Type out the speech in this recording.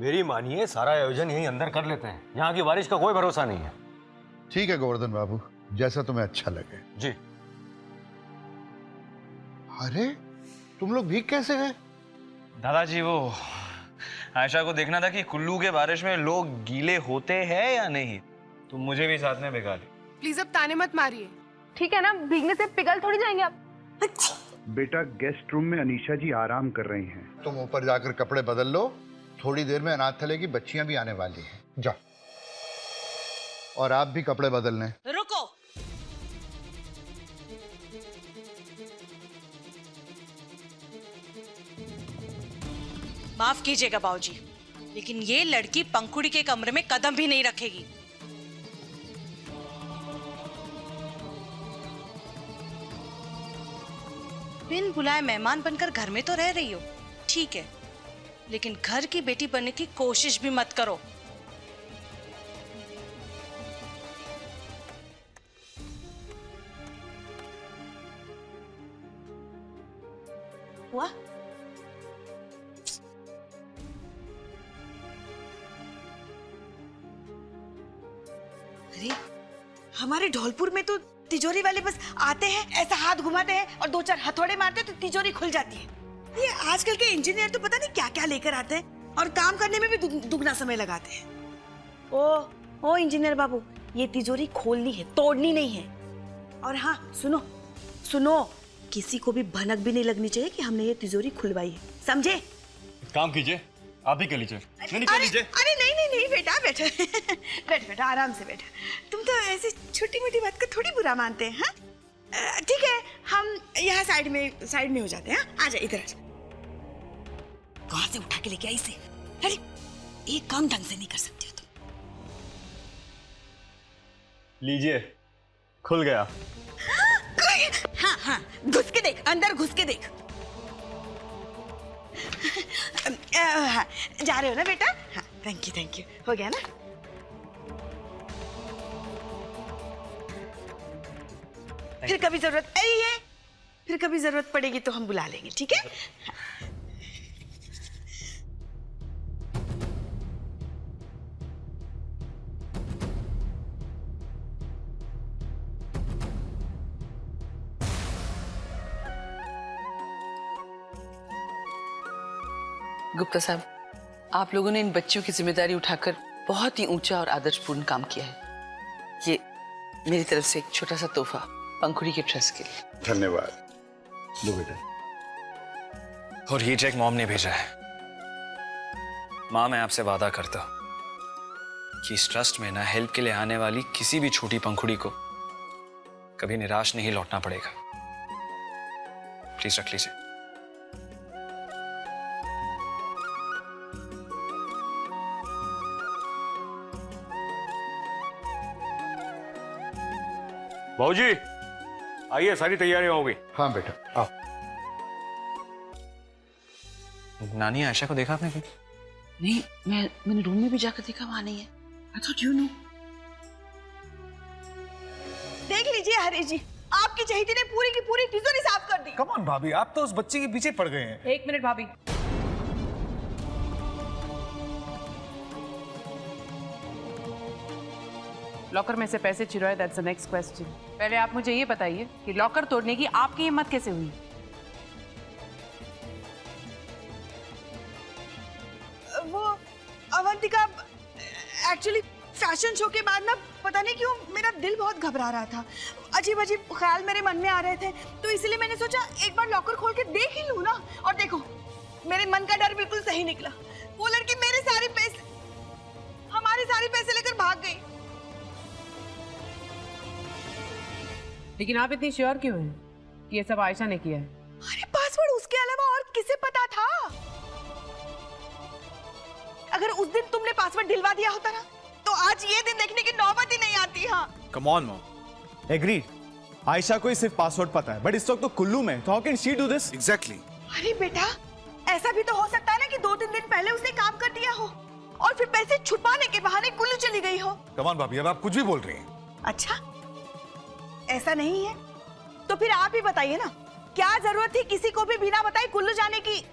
मेरी मानिए, सारा आयोजन यहीं अंदर कर लेते हैं। यहाँ की बारिश का कोई भरोसा नहीं है। ठीक है गोवर्धन बाबू, जैसा तुम्हें अच्छा लगे। जी। अरे तुम लोग भीग कैसे गए? दादाजी वो आयशा को देखना था कि कुल्लू के बारिश में लोग गीले होते हैं या नहीं, तो मुझे भी साथ में भिगा ली। प्लीज अब ताने मत मारिए। ठीक है ना, भीगने से पिघल थोड़ी जाएंगे आप। बेटा गेस्ट रूम में अनीशा जी आराम कर रही हैं। तुम ऊपर जाकर कपड़े बदल लो, थोड़ी देर में अनाथालय की बच्चियां भी आने वाली हैं। जाओ। और आप भी कपड़े बदलने। रुको, माफ कीजिएगा बाबूजी, लेकिन ये लड़की पंखुड़ी के कमरे में कदम भी नहीं रखेगी। बिन बुलाए मेहमान बनकर घर में तो रह रही हो, ठीक है, लेकिन घर की बेटी बनने की कोशिश भी मत करो। हुआ? अरे हमारे धौलपुर में तो तिजोरी वाले बस आते हैं, ऐसा हाथ घुमाते हैं और दो चार हथौड़े मारते हैं तो तिजोरी खुल जाती है। ये आजकल के इंजीनियर तो पता नहीं क्या क्या लेकर आते हैं और काम करने में भी दुगना समय लगाते हैं। ओ इंजीनियर बाबू, ये तिजोरी खोलनी है, तोड़नी नहीं है। और हाँ सुनो सुनो, किसी को भी भनक भी नहीं लगनी चाहिए कि हमने ये तिजोरी खुलवाई है, समझे? काम कीजिए, आप ही कर लीजिए। अरे नहीं नहीं नहीं बेटा, बैठो बैठ बेटा, आराम से बैठो। तुम तो ऐसी छोटी मोटी बात को थोड़ी बुरा मानते हैं। हाँ ठीक है, हम यहाँ साइड में हो जाते हैं। आ जा, इधर आ जा। कहाँ से उठा के लेके आई इसे? अरे एक काम ढंग से नहीं कर सकती हो तुम। लीजिए, खुल गया। हाँ हाँ, घुस के देख, अंदर घुस के देख। हाँ, जा रहे हो ना बेटा? हाँ, थैंक यू, हो गया ना? फिर कभी जरूरत पड़ेगी तो हम बुला लेंगे, ठीक है? गुप्ता साहब, आप लोगों ने इन बच्चियों की जिम्मेदारी उठाकर बहुत ही ऊंचा और आदर्शपूर्ण काम किया है। ये मेरी तरफ से एक छोटा सा तोहफा पंखुड़ी के ट्रस्ट के लिए। धन्यवाद। लो बेटा। और ये चेक मॉम ने भेजा है। माँ, मैं आपसे वादा करता हूँ कि इस ट्रस्ट में ना हेल्प के लिए आने वाली किसी भी छोटी पंखुड़ी को कभी निराश नहीं लौटना पड़ेगा। प्लीज रख लीजिए। बाबूजी, आइए, सारी तैयारियां हो गई। हाँ बेटा, आओ। नानी, आयशा को देखा आपने? नहीं, मैंने रूम में भी जाकर देखा, वहां नहीं है। I thought you knew। देख लीजिए हरीश जी, आपकी चहेती ने पूरी की पूरी तिजोरी साफ कर दी। कम ऑन भाभी, आप तो उस बच्चे के पीछे पड़ गए हैं। एक मिनट भाभी, लॉकर में से पैसे चुराए, दैट्स द नेक्स्ट क्वेश्चन। पहले आप मुझे ये बताइए कि लॉकर तोड़ने की आपकी हिम्मत कैसे हुई? वो अवंतिका, एक्चुअली फैशन शो के बाद ना पता नहीं क्यों मेरा दिल बहुत घबरा रहा था, अजीब अजीब ख्याल मेरे मन में आ रहे थे, तो इसलिए मैंने सोचा एक बार लॉकर खोल के देख ही लूं ना। और देखो, मेरे मन का डर बिल्कुल सही निकला। वो लड़की हमारे सारे पैसे लेकर भाग गई। लेकिन आप इतनी श्योर क्यों हैं कि ये सब आयशा ने किया है? अरे पासवर्ड उसके अलावा और किसे पता था? अगर उस दिन तुमने पासवर्ड दिलवा दिया होता ना, तो आज ये दिन देखने की नौबत ही नहीं आती। हाँ come on mom, agreed. Ayesha को ही सिर्फ पासवर्ड पता है, बट इस वक्त तो कुल्लू में, तो how can she do this? Exactly. अरे बेटा, ऐसा भी तो हो सकता है ना कि 2-3 दिन पहले उसने काम कर दिया हो और फिर पैसे छुपाने के बहाने कुल्लू चली गई हो। कम ऑन भाभी, अब आप कुछ भी बोल रही हैं। अच्छा, ऐसा नहीं है तो फिर आप ही बताइए ना, क्या जरूरत थी किसी को भी बिना बताए कुल्लू जाने की?